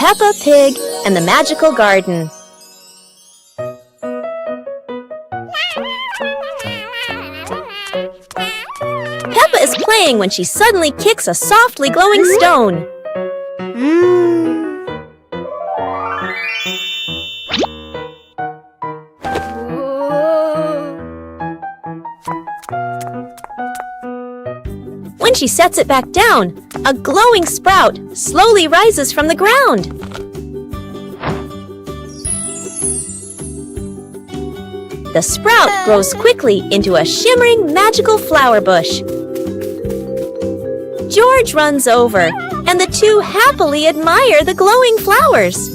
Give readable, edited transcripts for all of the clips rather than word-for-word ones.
Peppa Pig and the Magical Garden. Peppa is playing when she suddenly kicks a softly glowing stone. When she sets it back down, a glowing sprout slowly rises from the ground. The sprout grows quickly into a shimmering magical flower bush. George runs over, and the two happily admire the glowing flowers.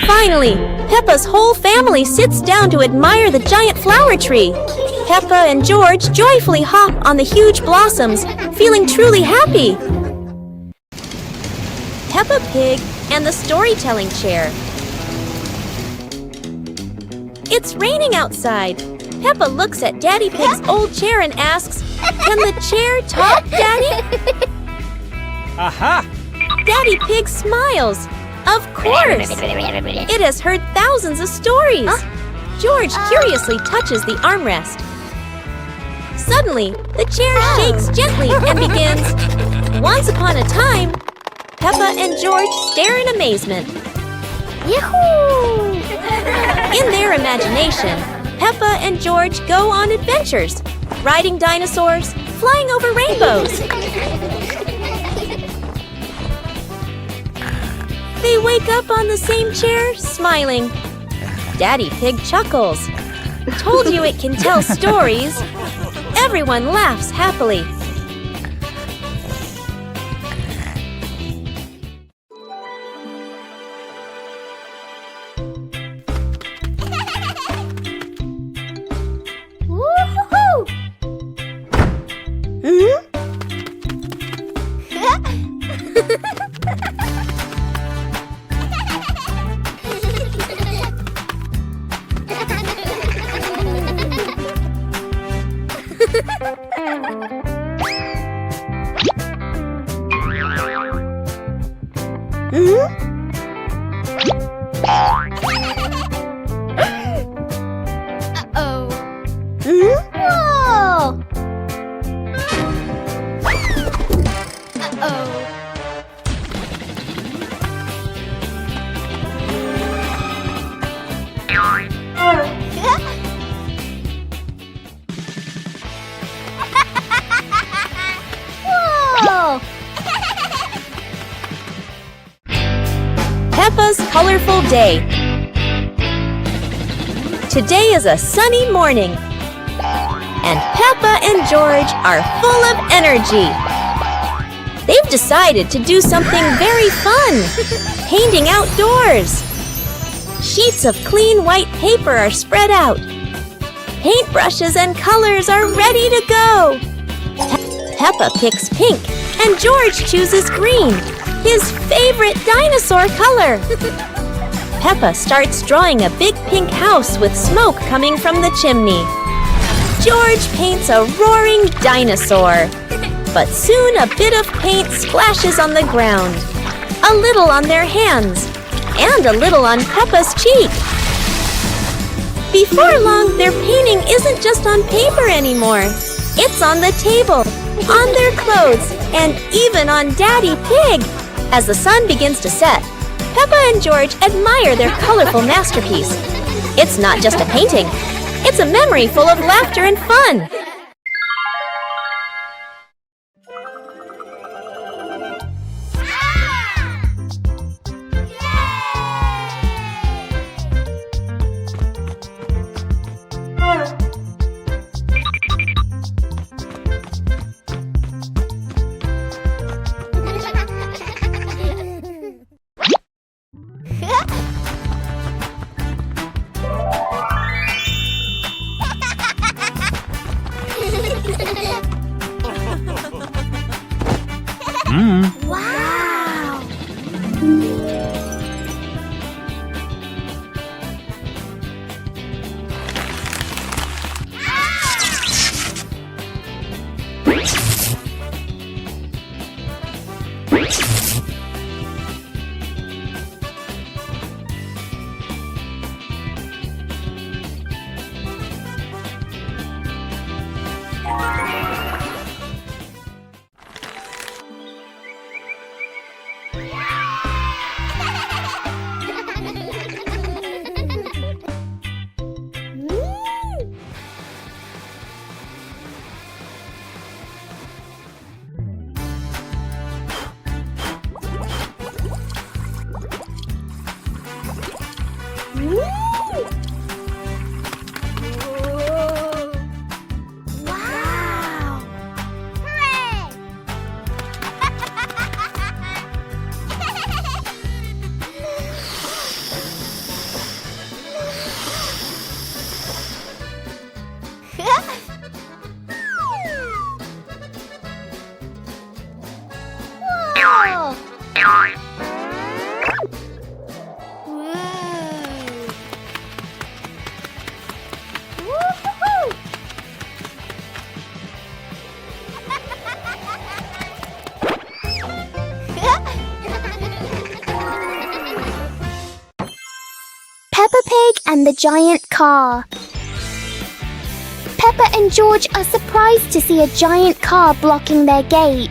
Finally, Peppa's whole family sits down to admire the giant flower tree. Peppa and George joyfully hop on the huge blossoms, feeling truly happy. Peppa Pig and the storytelling chair. It's raining outside. Peppa looks at Daddy Pig's old chair and asks, "Can the chair talk, Daddy?" Aha! Daddy Pig smiles. Of course! It has heard thousands of stories. George curiously touches the armrest. Suddenly, the chair shakes gently and begins, "Once upon a time." Peppa and George stare in amazement. Yahoo! In their imagination, Peppa and George go on adventures, riding dinosaurs, flying over rainbows. They wake up on the same chair, smiling. Daddy Pig chuckles. "Told you it can tell stories." Everyone laughs happily. Peppa's colorful day. Today is a sunny morning, and Peppa and George are full of energy. They've decided to do something very fun, painting outdoors. Sheets of clean white paper are spread out. Paintbrushes and colors are ready to go. Peppa picks pink, and George chooses green, his favorite dinosaur color. Peppa starts drawing a big pink house with smoke coming from the chimney. George paints a roaring dinosaur. But soon a bit of paint splashes on the ground, a little on their hands, and a little on Peppa's cheek. Before long, their painting isn't just on paper anymore. It's on the table, on their clothes, and even on Daddy Pig. As the sun begins to set, Peppa and George admire their colorful masterpiece. It's not just a painting. It's a memory full of laughter and fun. Wow! Hooray! Whoa! Woo-hoo-hoo! Peppa Pig and the Giant Car. Peppa and George are surprised to see a giant car blocking their gate.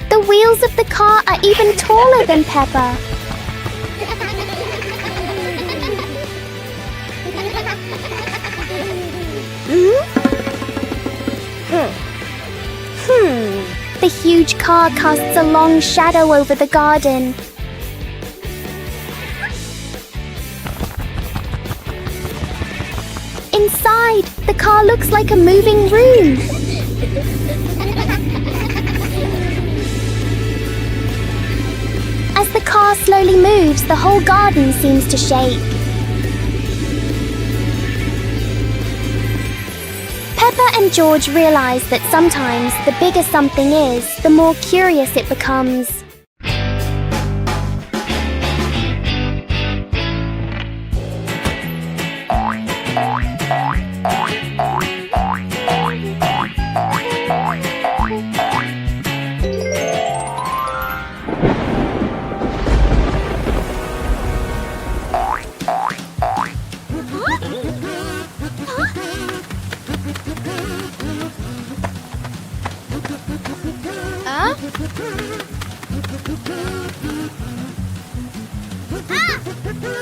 The wheels of the car are even taller than Peppa. The huge car casts a long shadow over the garden. Inside, the car looks like a moving room. As the car slowly moves, the whole garden seems to shake. Peppa and George realize that sometimes the bigger something is, the more curious it becomes.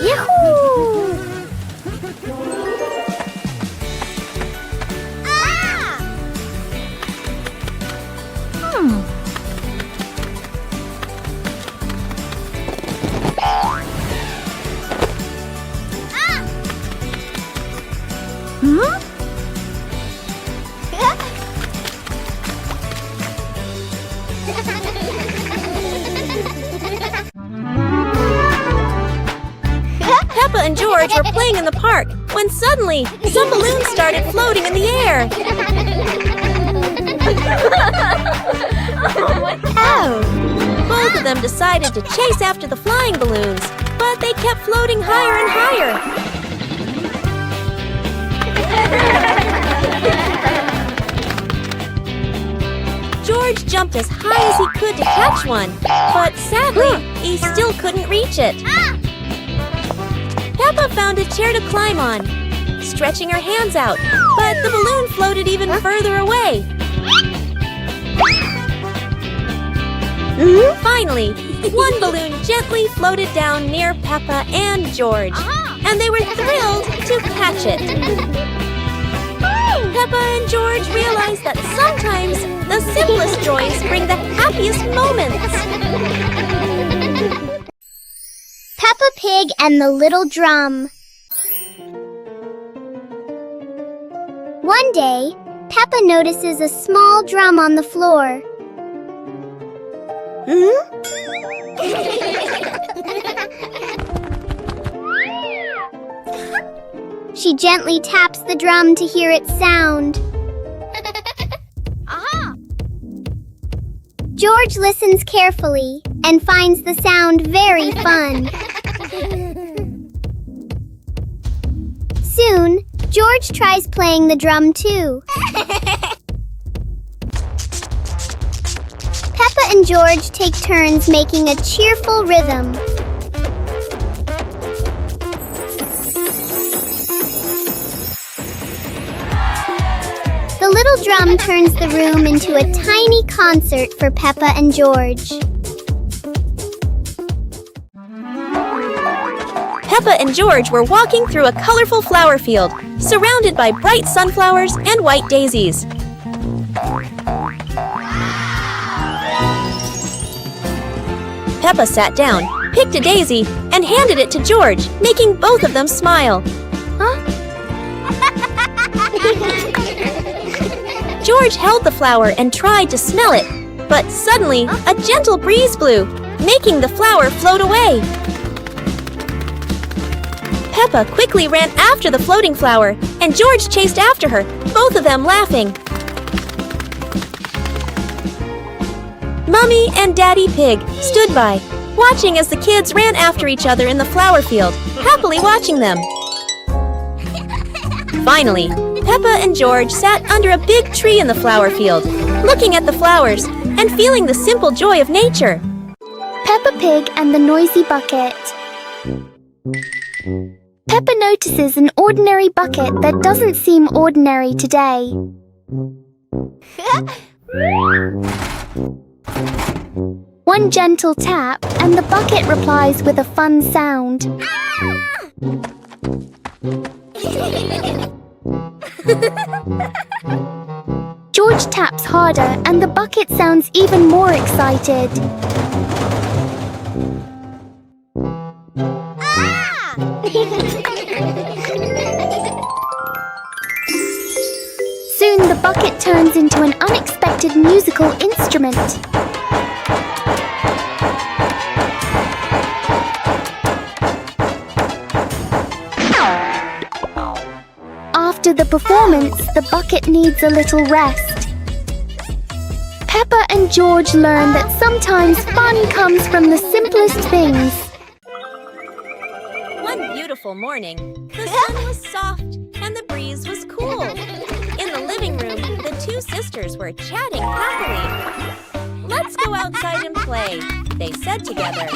Yahoo! Peppa and George were playing in the park when suddenly some balloons started floating in the air. Oh! Both of them decided to chase after the flying balloons, but they kept floating higher and higher. George jumped as high as he could to catch one, but sadly, he still couldn't reach it. Peppa found a chair to climb on, stretching her hands out, but the balloon floated even further away. Finally, one balloon gently floated down near Peppa and George, and they were thrilled to catch it. Peppa and George realized that sometimes the simplest joys bring the happiest moments. Peppa Pig and the Little Drum. One day, Peppa notices a small drum on the floor. She gently taps the drum to hear its sound. George listens carefully and finds the sound very fun. Soon, George tries playing the drum too. Peppa and George take turns making a cheerful rhythm. The little drum turns the room into a tiny concert for Peppa and George. Peppa and George were walking through a colorful flower field, surrounded by bright sunflowers and white daisies. Peppa sat down, picked a daisy, and handed it to George, making both of them smile. George held the flower and tried to smell it, but suddenly a gentle breeze blew, making the flower float away. Peppa quickly ran after the floating flower, and George chased after her, both of them laughing. Mummy and Daddy Pig stood by, watching as the kids ran after each other in the flower field, happily watching them. Finally, Peppa and George sat under a big tree in the flower field, looking at the flowers and feeling the simple joy of nature. Peppa Pig and the Noisy Bucket. Peppa notices an ordinary bucket that doesn't seem ordinary today. One gentle tap, and the bucket replies with a fun sound. George taps harder, and the bucket sounds even more excited. Soon the bucket turns into an unexpected musical instrument. After the performance, the bucket needs a little rest. Peppa and George learn that sometimes fun comes from the simplest things. One beautiful morning, the sun was soft and the breeze was cool. In the living room, the two sisters were chatting happily. "Let's go outside and play," they said together.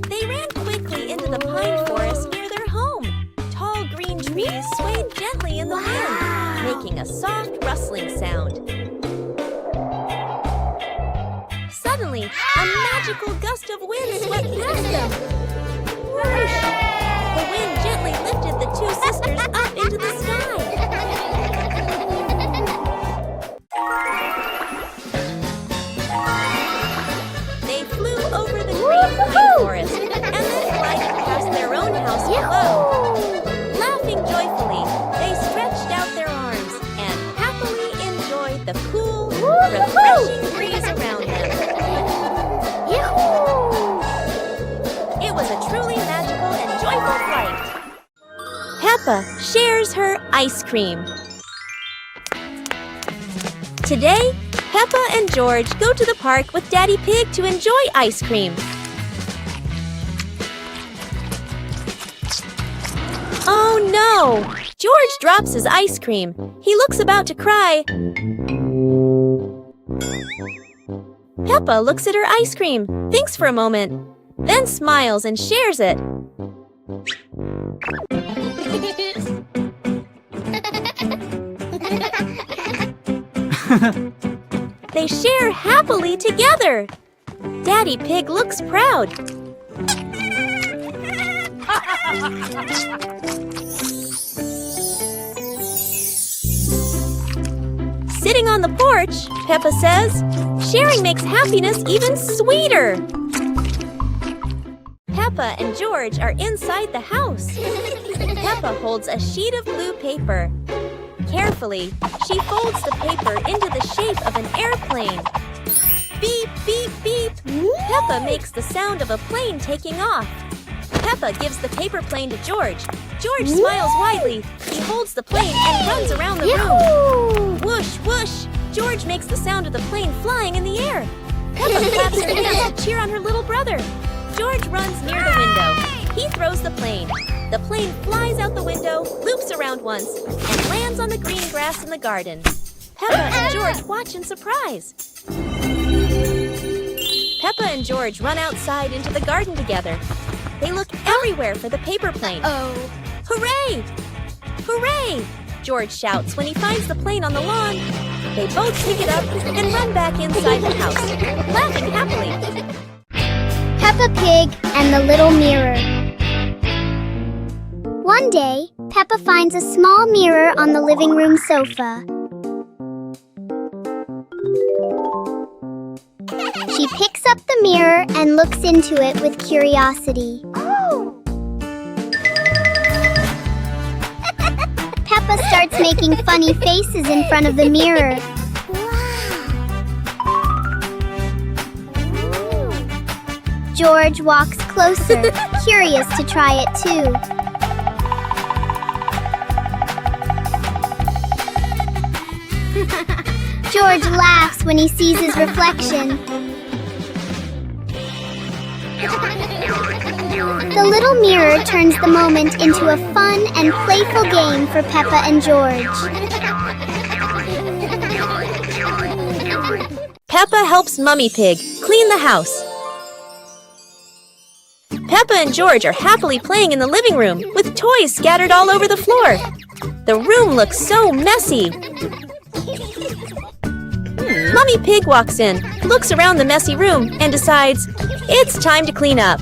They ran quickly into the pine forest near their home. Tall green trees swayed gently in the wind, making a soft rustling sound. Suddenly, a magical gust of wind swept past them. Whoosh! The wind gently lifted the two sisters up into the sky. They flew over the green pine forest and then glided past their own house below. Laughing joyfully, they stretched out their arms and happily enjoyed the cool, refreshing breeze around them. It was a truly magical and joyful flight. Peppa shares her ice cream. Today, Peppa and George go to the park with Daddy Pig to enjoy ice cream. Oh no! George drops his ice cream. He looks about to cry. Peppa looks at her ice cream, thinks for a moment, then smiles and shares it. They share happily together. Daddy Pig looks proud. Sitting on the porch, Peppa says, "Sharing makes happiness even sweeter." Peppa and George are inside the house. Peppa holds a sheet of blue paper. Carefully, she folds the paper into the shape of an airplane. Beep, beep, beep. Peppa makes the sound of a plane taking off. Peppa gives the paper plane to George. George smiles widely. He holds the plane and runs around the room. Whoosh, whoosh. George makes the sound of the plane flying in the air. Peppa claps her hands to cheer on her little brother. George runs near the window. He throws the plane. The plane flies out the window, loops around once, and lands on the green grass in the garden. Peppa and George watch in surprise. Peppa and George run outside into the garden together. They look everywhere for the paper plane. Hooray! Hooray! George shouts when he finds the plane on the lawn. They both pick it up and run back inside the house, laughing happily. Peppa Pig and the Little Mirror. One day, Peppa finds a small mirror on the living room sofa. She He picks up the mirror and looks into it with curiosity. Peppa starts making funny faces in front of the mirror. George walks closer, curious to try it too. George laughs when he sees his reflection. The little mirror turns the moment into a fun and playful game for Peppa and George. Peppa helps Mummy Pig clean the house. Peppa and George are happily playing in the living room with toys scattered all over the floor. The room looks so messy. Mummy Pig walks in, looks around the messy room, and decides it's time to clean up.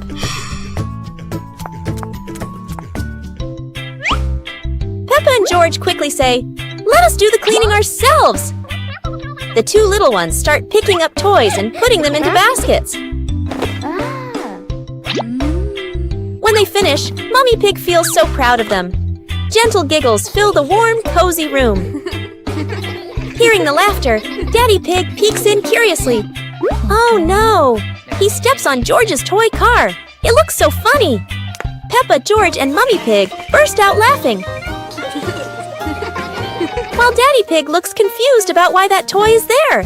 Peppa and George quickly say, "Let us do the cleaning ourselves." The two little ones start picking up toys and putting them into baskets. When they finish, Mummy Pig feels so proud of them. Gentle giggles fill the warm, cozy room. Hearing the laughter, Daddy Pig peeks in curiously. Oh no! He steps on George's toy car. It looks so funny. Peppa, George, and Mummy Pig burst out laughing. While Daddy Pig looks confused about why that toy is there.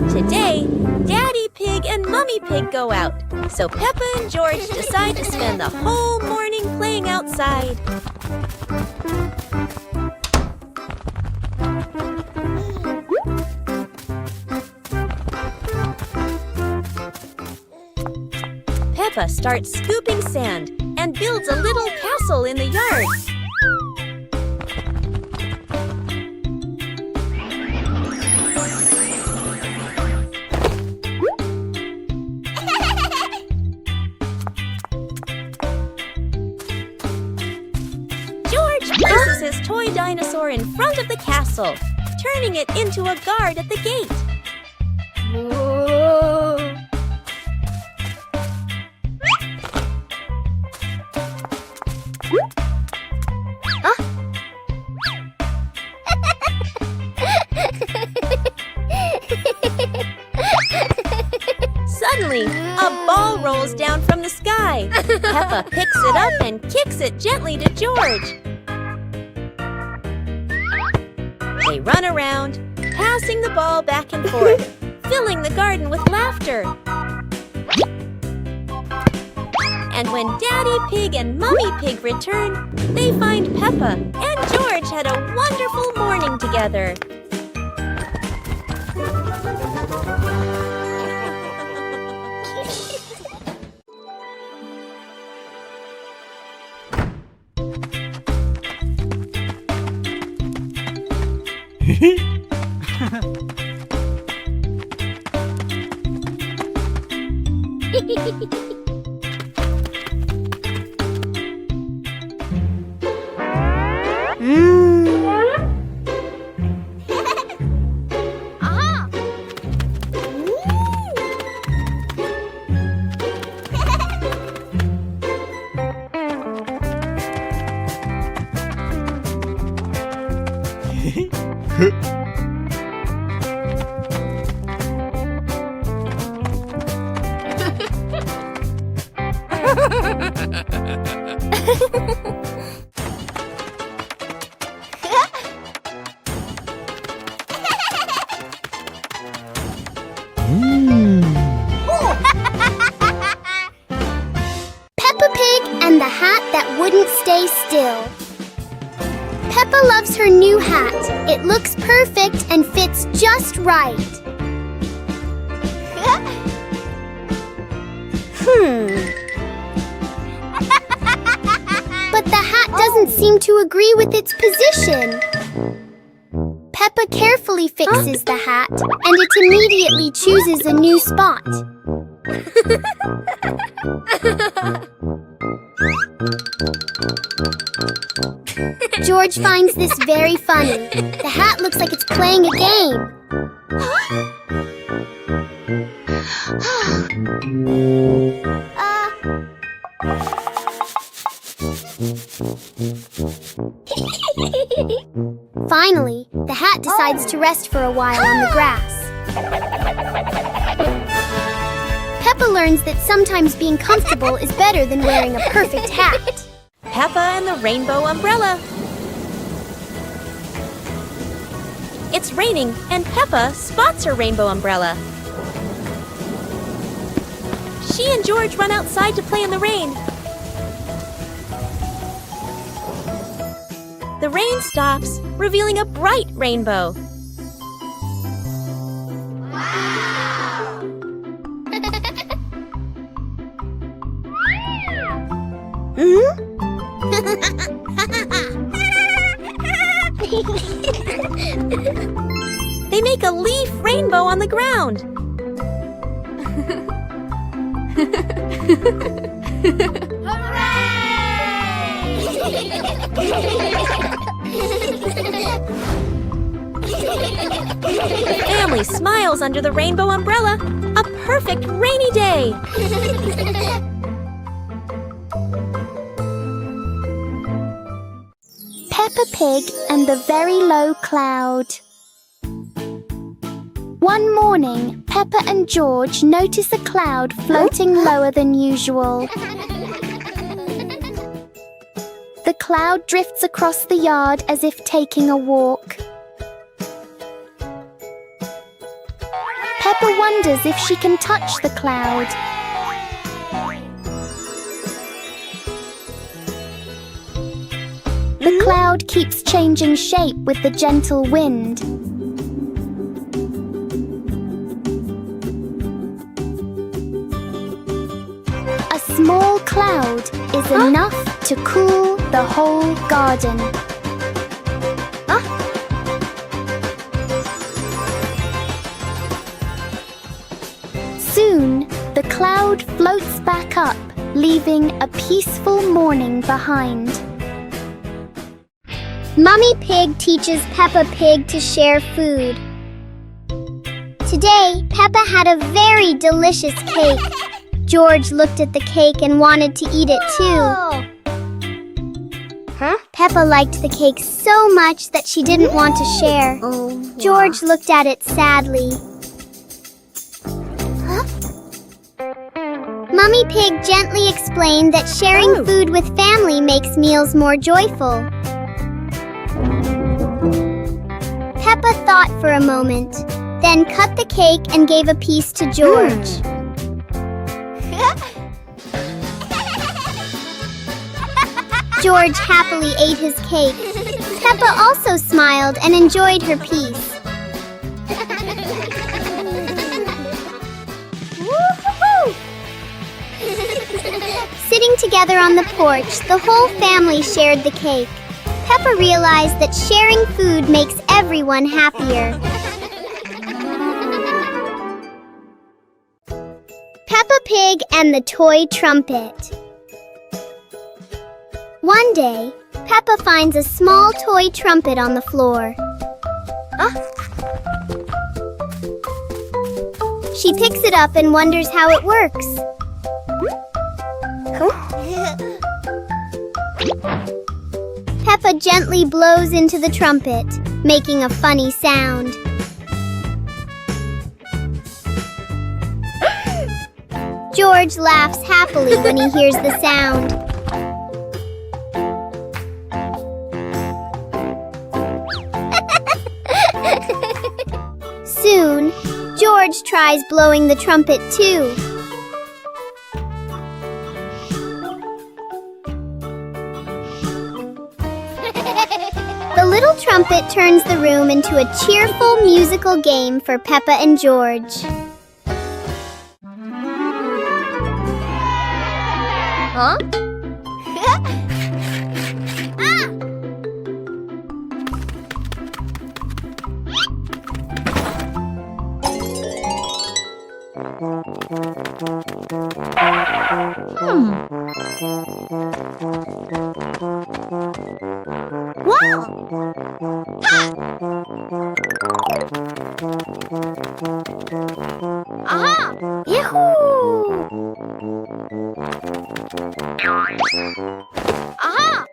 Today, Daddy Pig and Mummy Pig go out, so Peppa and George decide to spend the whole morning playing outside. Peppa starts scooping sand and builds a little castle in the yard. George places his toy dinosaur in front of the castle, turning it into a guard at the gate. Whoa. Suddenly, a ball rolls down from the sky. Peppa picks it up and kicks it gently to George. They run around, passing the ball back and forth, filling the garden with laughter. And when Daddy Pig and Mummy Pig return, they find Peppa and George had a wonderful morning together. Peppa Pig and the hat that wouldn't stay still. Peppa loves her new hat. It looks perfect and fits just right. But the hat doesn't seem to agree with its position. Peppa carefully fixes the hat, and it immediately chooses a new spot. George finds this very funny. The hat looks like it's playing a game. Finally, the hat decides to rest for a while on the grass. Peppa learns that sometimes being comfortable is better than wearing a perfect hat. Peppa and the rainbow umbrella. It's raining, and Peppa spots her rainbow umbrella. She and George run outside to play in the rain. The rain stops, revealing a bright rainbow. They make a leaf rainbow on the ground. The family smiles under the rainbow umbrella. A perfect rainy day. Peppa Pig and the Very Low Cloud. One morning, Peppa and George notice a cloud floating lower than usual. The cloud drifts across the yard as if taking a walk. Peppa wonders if she can touch the cloud. The cloud keeps changing shape with the gentle wind. A small cloud is enough to cool the whole garden. Soon, the cloud floats back up, leaving a peaceful morning behind. Mummy Pig teaches Peppa Pig to share food. Today, Peppa had a very delicious cake. George looked at the cake and wanted to eat it too. Peppa liked the cake so much that she didn't want to share. George looked at it sadly. Mummy Pig gently explained that sharing food with family makes meals more joyful. Peppa thought for a moment, then cut the cake and gave a piece to George. George happily ate his cake. Peppa also smiled and enjoyed her piece. Sitting together on the porch, the whole family shared the cake. Peppa realized that sharing food makes everyone happier. Peppa Pig and the Toy Trumpet. One day, Peppa finds a small toy trumpet on the floor. She picks it up and wonders how it works. Peppa gently blows into the trumpet, making a funny sound. George laughs happily when he hears the sound. Soon, George tries blowing the trumpet too. The little trumpet turns the room into a cheerful musical game for Peppa and George. Yahoo! Aha!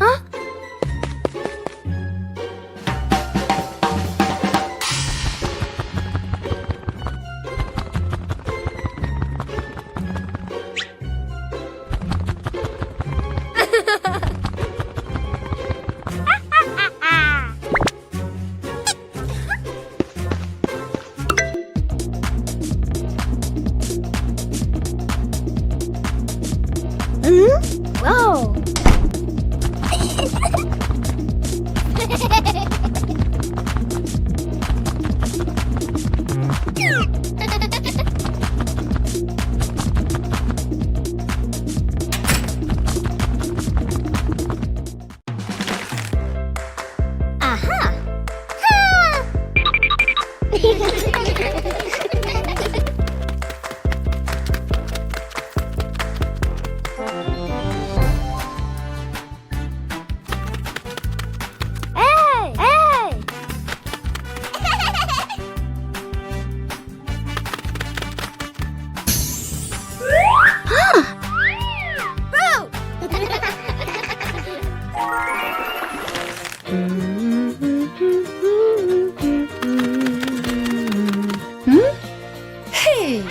Huh? Whoa! Aha! Hey! Hey! Boo! Hey!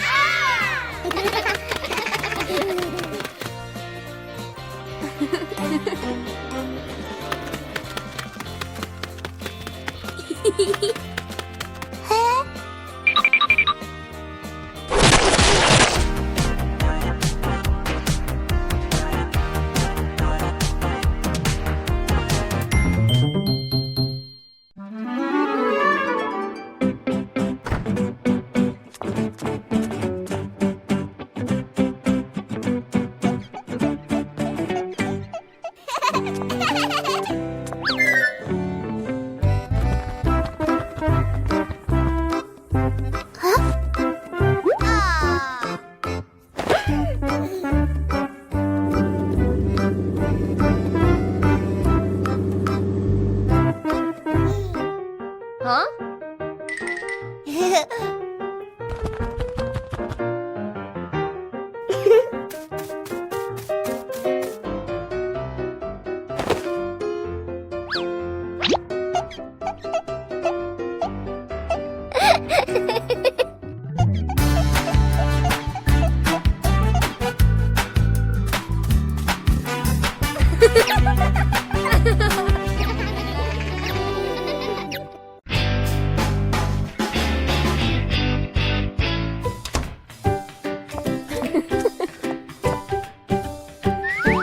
Huh?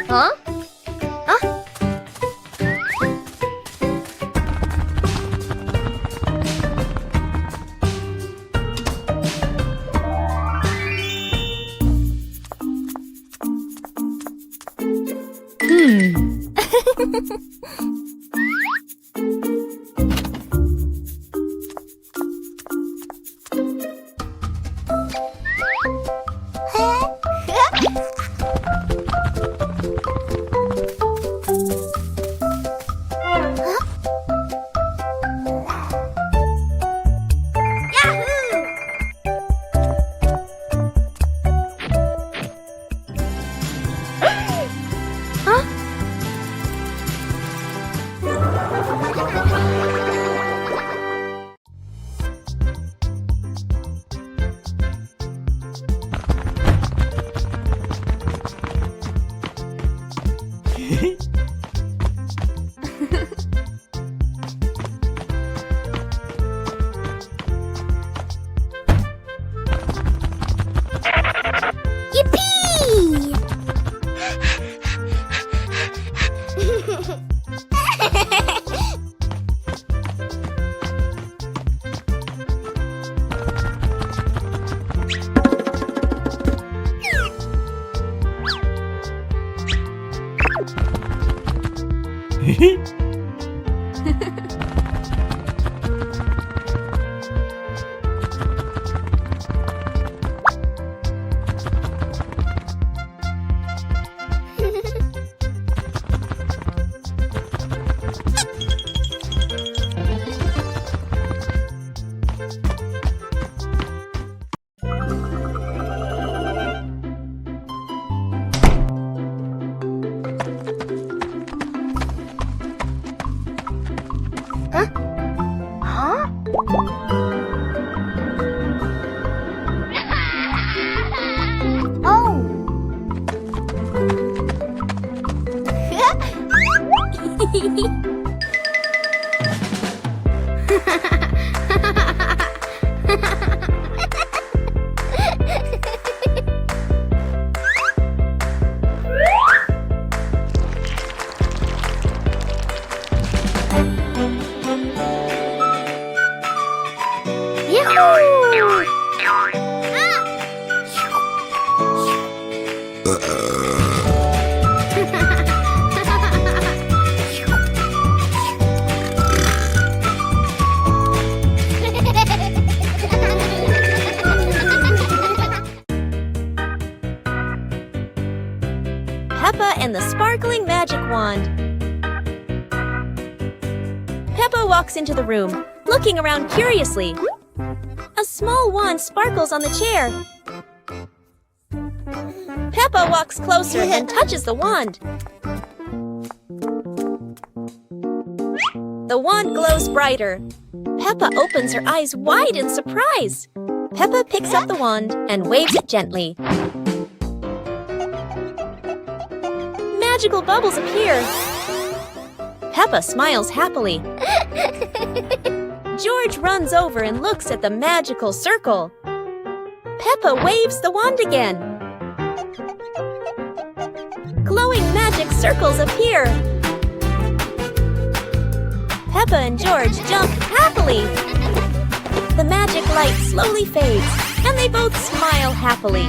Huh? Yippee! Peppa and the sparkling magic wand. Peppa walks into the room, looking around curiously. A small wand sparkles on the chair. Peppa walks closer and touches the wand. The wand glows brighter. Peppa opens her eyes wide in surprise. Peppa picks up the wand and waves it gently. Magical bubbles appear. Peppa smiles happily. George runs over and looks at the magical circle. Peppa waves the wand again. Glowing magic circles appear. Peppa and George jump happily. The magic light slowly fades, and they both smile happily.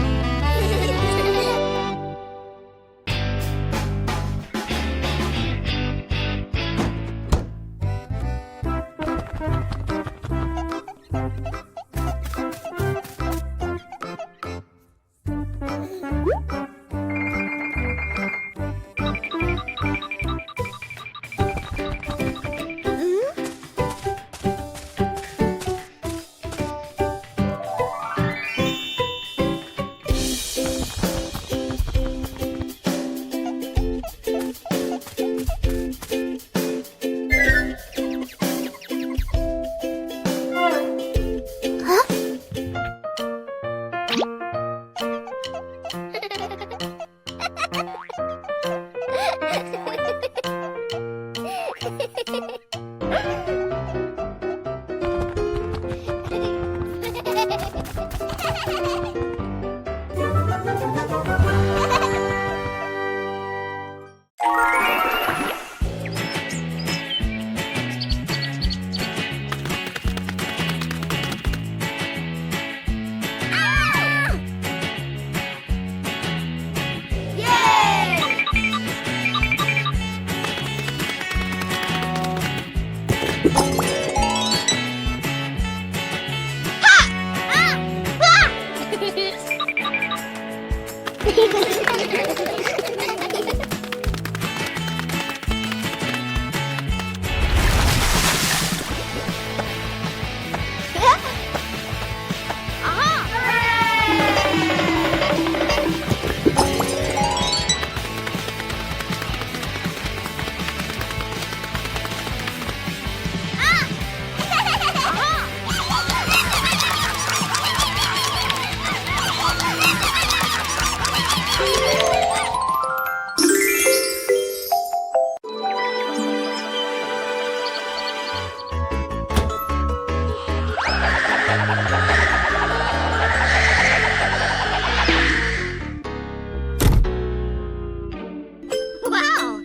Wow!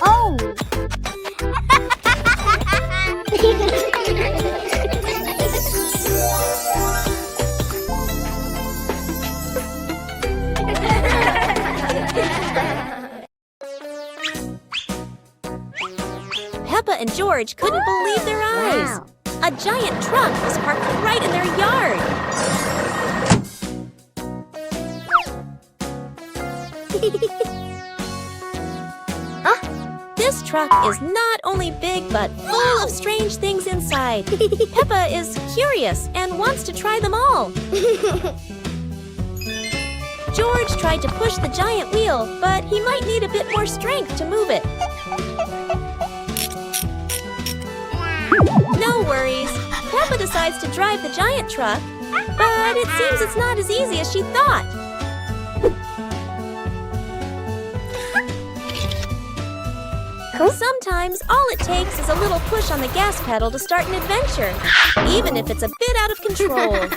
Oh! Peppa and George couldn't believe their eyes. Wow. A giant truck was parked right in their yard. This truck is not only big but full of strange things inside. Peppa is curious and wants to try them all. George tried to push the giant wheel, but he might need a bit more strength to move it. No worries. Peppa decides to drive the giant truck, but it seems it's not as easy as she thought. Sometimes all it takes is a little push on the gas pedal to start an adventure, even if it's a bit out of control.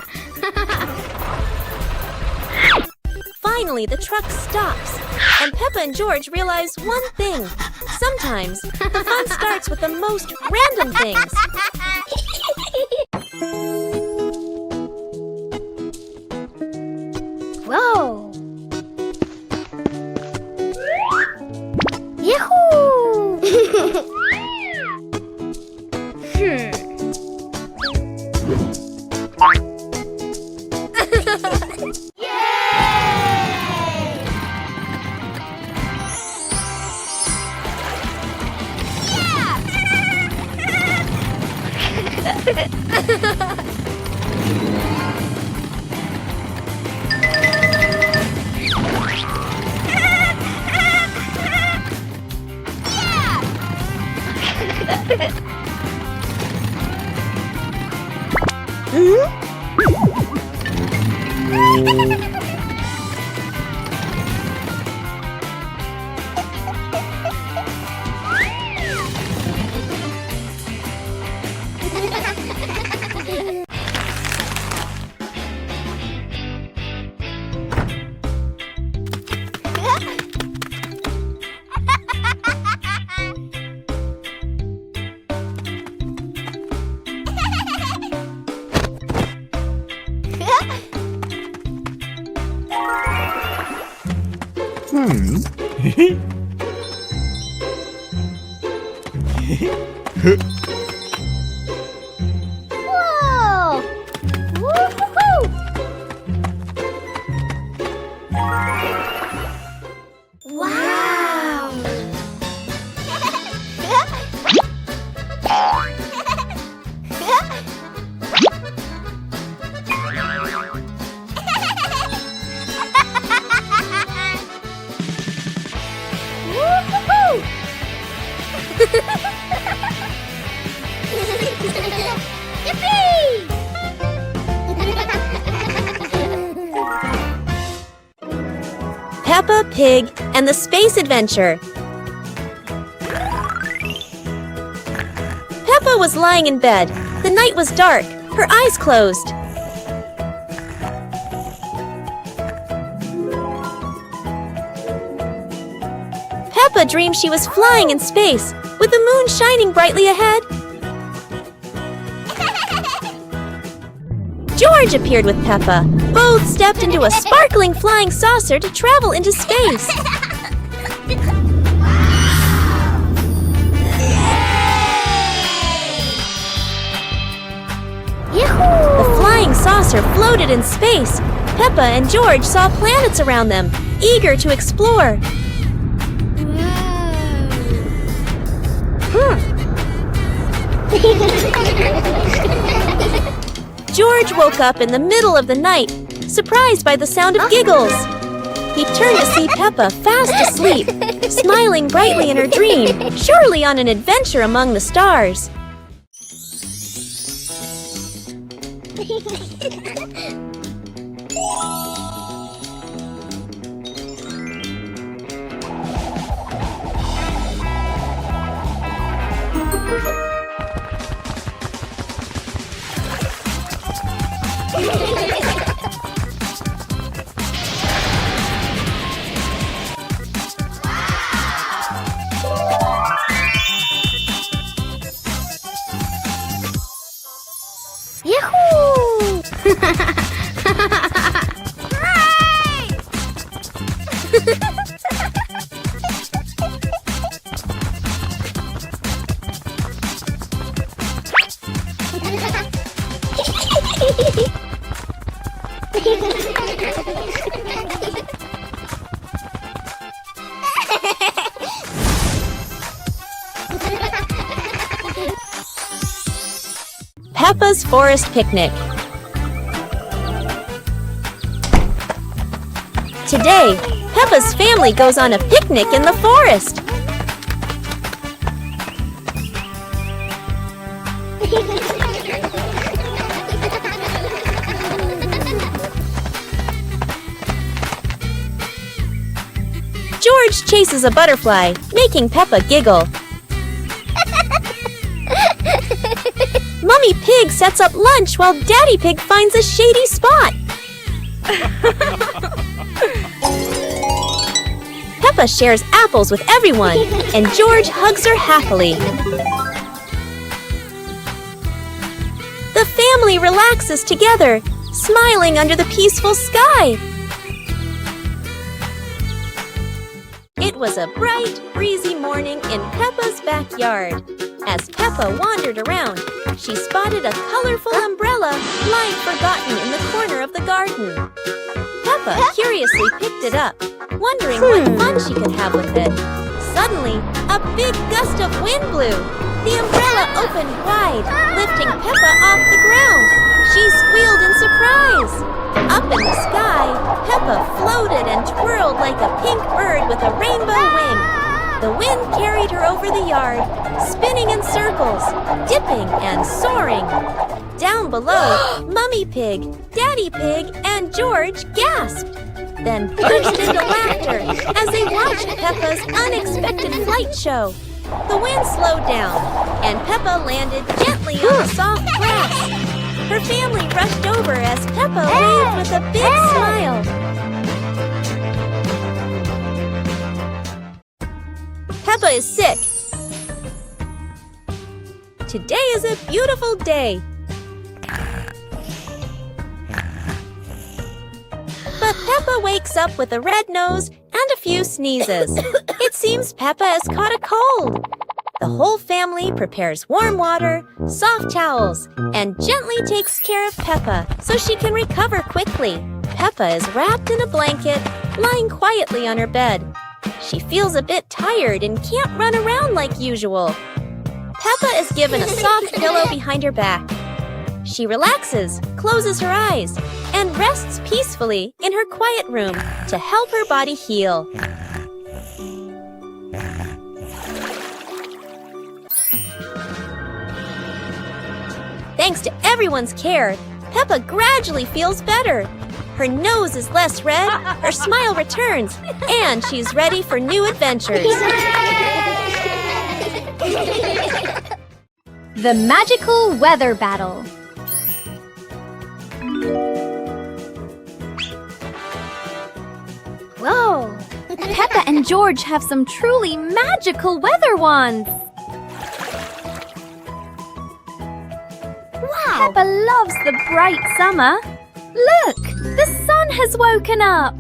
Finally, the truck stops, and Peppa and George realize one thing. Sometimes the fun starts with the most random things. Whoa! Yahoo! Whoa! Woo-hoo-hoo! Wow! Woo-hoo-hoo! Yippee! Peppa Pig and the Space Adventure. was lying in bed. The night was dark. Her eyes closed. Peppa dreamed she was flying in space, with the moon shining brightly ahead. George appeared with Peppa. Both stepped into a sparkling flying saucer to travel into space. The flying saucer floated in space. Peppa and George saw planets around them, eager to explore. George woke up in the middle of the night, surprised by the sound of giggles. He turned to see Peppa fast asleep, smiling brightly in her dream, surely on an adventure among the stars. Peppa's Forest Picnic. Today, Peppa's family goes on a picnic in the forest. George chases a butterfly, making Peppa giggle. Mummy Pig sets up lunch while Daddy Pig finds a shady spot. Peppa shares apples with everyone, and George hugs her happily. The family relaxes together, smiling under the peaceful sky. It was a bright, breezy morning in Peppa's backyard. As Peppa wandered around, she spotted a colorful umbrella lying forgotten in the corner of the garden. Peppa curiously picked it up, wondering what fun she could have with it. Suddenly, a big gust of wind blew. The umbrella opened wide, lifting Peppa off the ground. She squealed in surprise. Up in the sky, Peppa floated and twirled like a pink bird with a rainbow wing. The wind carried her over the yard, spinning in circles, dipping and soaring. Down below, Mummy Pig, Daddy Pig, and George gasped, then burst into laughter as they watched Peppa's unexpected flight show. The wind slowed down, and Peppa landed gently on the soft grass. Her family rushed over as Peppa waved with a big smile. Peppa is sick. Today is a beautiful day. But Peppa wakes up with a red nose and a few sneezes. It seems Peppa has caught a cold. The whole family prepares warm water, soft towels, and gently takes care of Peppa so she can recover quickly. Peppa is wrapped in a blanket, lying quietly on her bed. She feels a bit tired and can't run around like usual. Peppa is given a soft pillow behind her back. She relaxes, closes her eyes, and rests peacefully in her quiet room to help her body heal. Thanks to everyone's care, Peppa gradually feels better. Her nose is less red, her smile returns, and she's ready for new adventures. The magical weather battle. Whoa! Peppa and George have some truly magical weather wands. Wow! Peppa loves the bright summer. Look! The sun has woken up.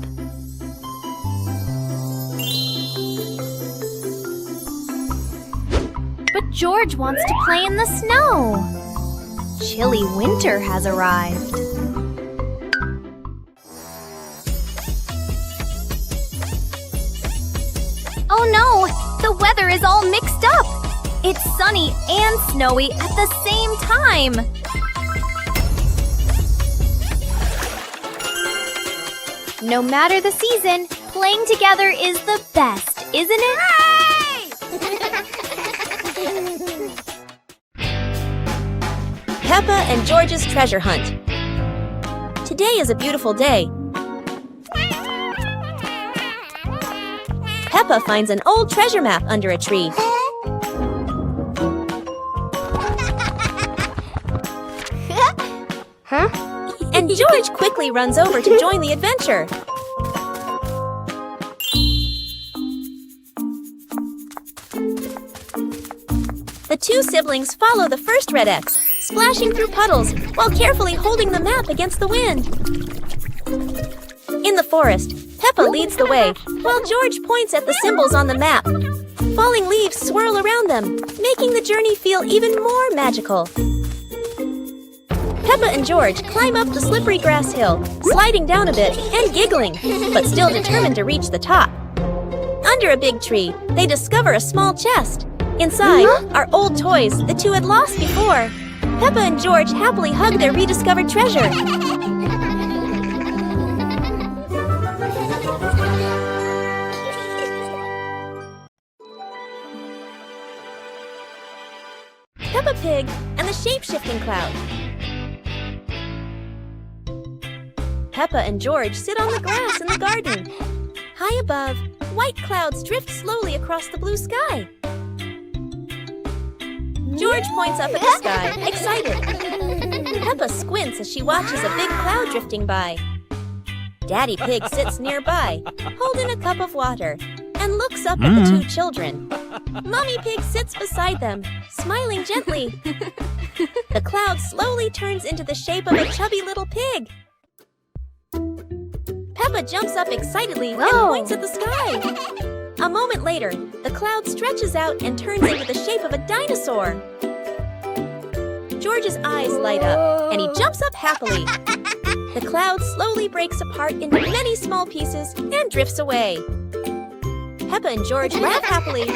But George wants to play in the snow. Chilly winter has arrived. Oh no! The weather is all mixed up! It's sunny and snowy at the same time! No matter the season, playing together is the best, isn't it? Peppa and George's treasure hunt. Today is a beautiful day. Peppa finds an old treasure map under a tree. And George quickly runs over to join the adventure. The two siblings follow the first red X, splashing through puddles while carefully holding the map against the wind. In the forest, Peppa leads the way, while George points at the symbols on the map. Falling leaves swirl around them, making the journey feel even more magical. Peppa and George climb up the slippery grass hill, sliding down a bit and giggling, but still determined to reach the top. Under a big tree, they discover a small chest. Inside are old toys the two had lost before. Peppa and George happily hug their rediscovered treasure. Peppa Pig and the shape-shifting cloud. Peppa and George sit on the grass in the garden. High above, white clouds drift slowly across the blue sky. George points up at the sky, excited. Peppa squints as she watches a big cloud drifting by. Daddy Pig sits nearby, holding a cup of water, and looks up at the two children. Mommy Pig sits beside them, smiling gently. The cloud slowly turns into the shape of a chubby little pig. Peppa jumps up excitedly and points at the sky. A moment later, the cloud stretches out and turns into the shape of a dinosaur. George's eyes light up, and he jumps up happily. The cloud slowly breaks apart into many small pieces and drifts away. Peppa and George laugh happily.